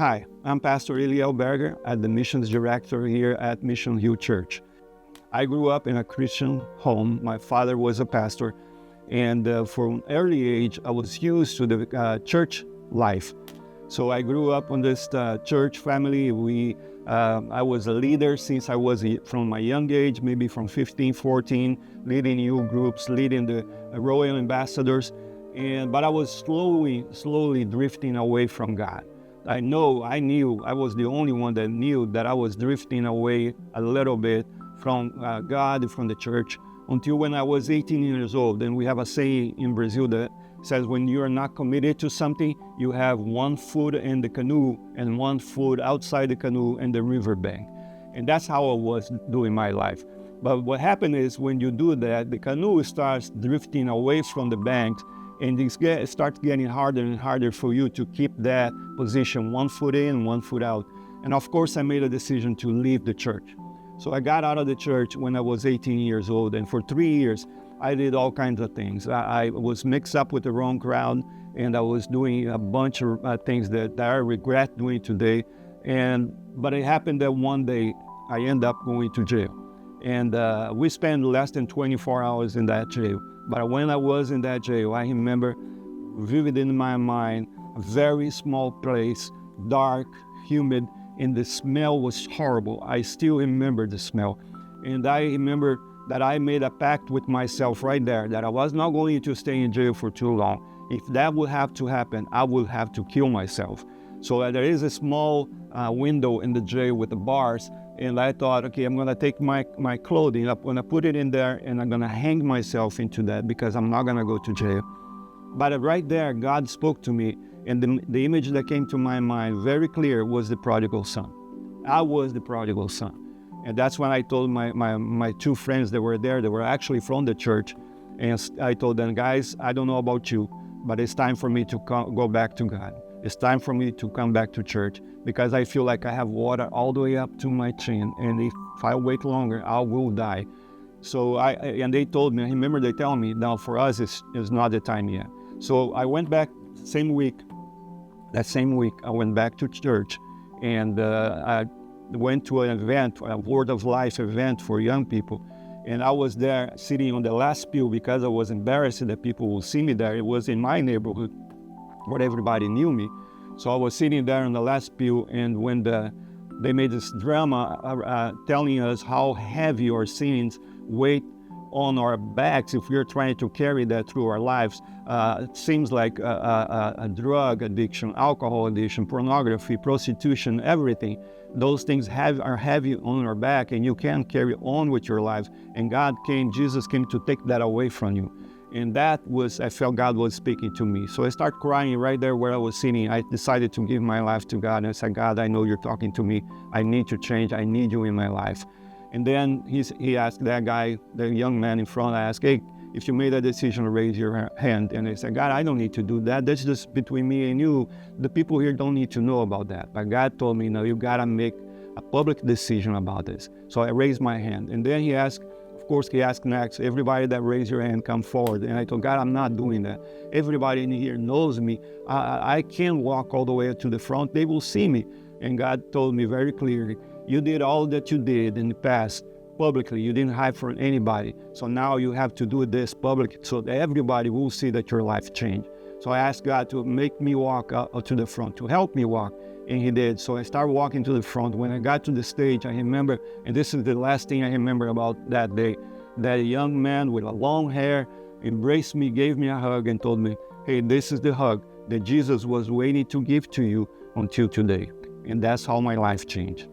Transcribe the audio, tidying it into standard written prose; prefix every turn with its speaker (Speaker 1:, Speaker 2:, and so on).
Speaker 1: Hi, I'm Pastor Eliel Berger, the missions director here at Mission Hill Church. I grew up in a Christian home. My father was a pastor, and from an early age, I was used to the church life. So I grew up in this church family. I was a leader since I was from my young age, maybe from 15, 14, leading youth groups, leading the royal ambassadors. But I was slowly drifting away from God. I knew, I was the only one that knew that I was drifting away a little bit from God, from the church, until when I was 18 years old. And we have a saying in Brazil that says, when you are not committed to something, you have one foot in the canoe and one foot outside the canoe in the riverbank. And that's how I was doing my life. But what happened is when you do that, the canoe starts drifting away from the banks, and it starts getting harder and harder for you to keep that position, one foot in, one foot out. And of course, I made a decision to leave the church. So I got out of the church when I was 18 years old, and for 3 years, I did all kinds of things. I was mixed up with the wrong crowd, and I was doing a bunch of things that I regret doing today. But it happened that one day, I ended up going to jail. And we spent less than 24 hours in that jail. But when I was in that jail, I remember vivid in my mind, a very small place, dark, humid, and the smell was horrible. I still remember the smell. And I remember that I made a pact with myself right there that I was not going to stay in jail for too long. If that would have to happen, I would have to kill myself. So there is a small window in the jail with the bars, and I thought, okay, I'm gonna take my clothing, I'm gonna put it in there, and I'm gonna hang myself into that because I'm not gonna go to jail. But right there, God spoke to me, and the image that came to my mind very clear was the prodigal son. I was the prodigal son. And that's when I told my two friends that were there, that were actually from the church, and I told them, guys, I don't know about you, but it's time for me to go back to God. It's time for me to come back to church because I feel like I have water all the way up to my chin, and if I wait longer, I will die. So and they told me, I remember they tell me, now for us, it's not the time yet. So I went back that same week, I went back to church, and I went to an event, a Word of Life event for young people. And I was there sitting on the last pew because I was embarrassed that people would see me there. It was in my neighborhood where everybody knew me. So I was sitting there on the last pew, and when they made this drama telling us how heavy our sins weigh on our backs if we're trying to carry that through our lives. It seems like a drug addiction, alcohol addiction, pornography, prostitution, everything. Those things are heavy on our back, and you can't carry on with your life. And Jesus came to take that away from you. And I felt God was speaking to me. So I started crying right there where I was sitting. I decided to give my life to God. And I said, God, I know you're talking to me. I need to change. I need you in my life. And then he asked that guy, the young man in front, I asked, hey, if you made a decision, raise your hand. And I said, God, I don't need to do that. That's just between me and you. The people here don't need to know about that. But God told me, no, you gotta make a public decision about this. So I raised my hand. And then he asked next, everybody that raised your hand, come forward. And I told God, I'm not doing that. Everybody in here knows me. I can't walk all the way to the front. They will see me. And God told me very clearly, you did all that you did in the past publicly. You didn't hide from anybody. So now you have to do this publicly so that everybody will see that your life changed. So I asked God to make me walk out to the front, to help me walk. And he did. So I started walking to the front. When I got to the stage, I remember, and this is the last thing I remember about that day, that a young man with a long hair embraced me, gave me a hug, and told me, hey, this is the hug that Jesus was waiting to give to you until today. And that's how my life changed.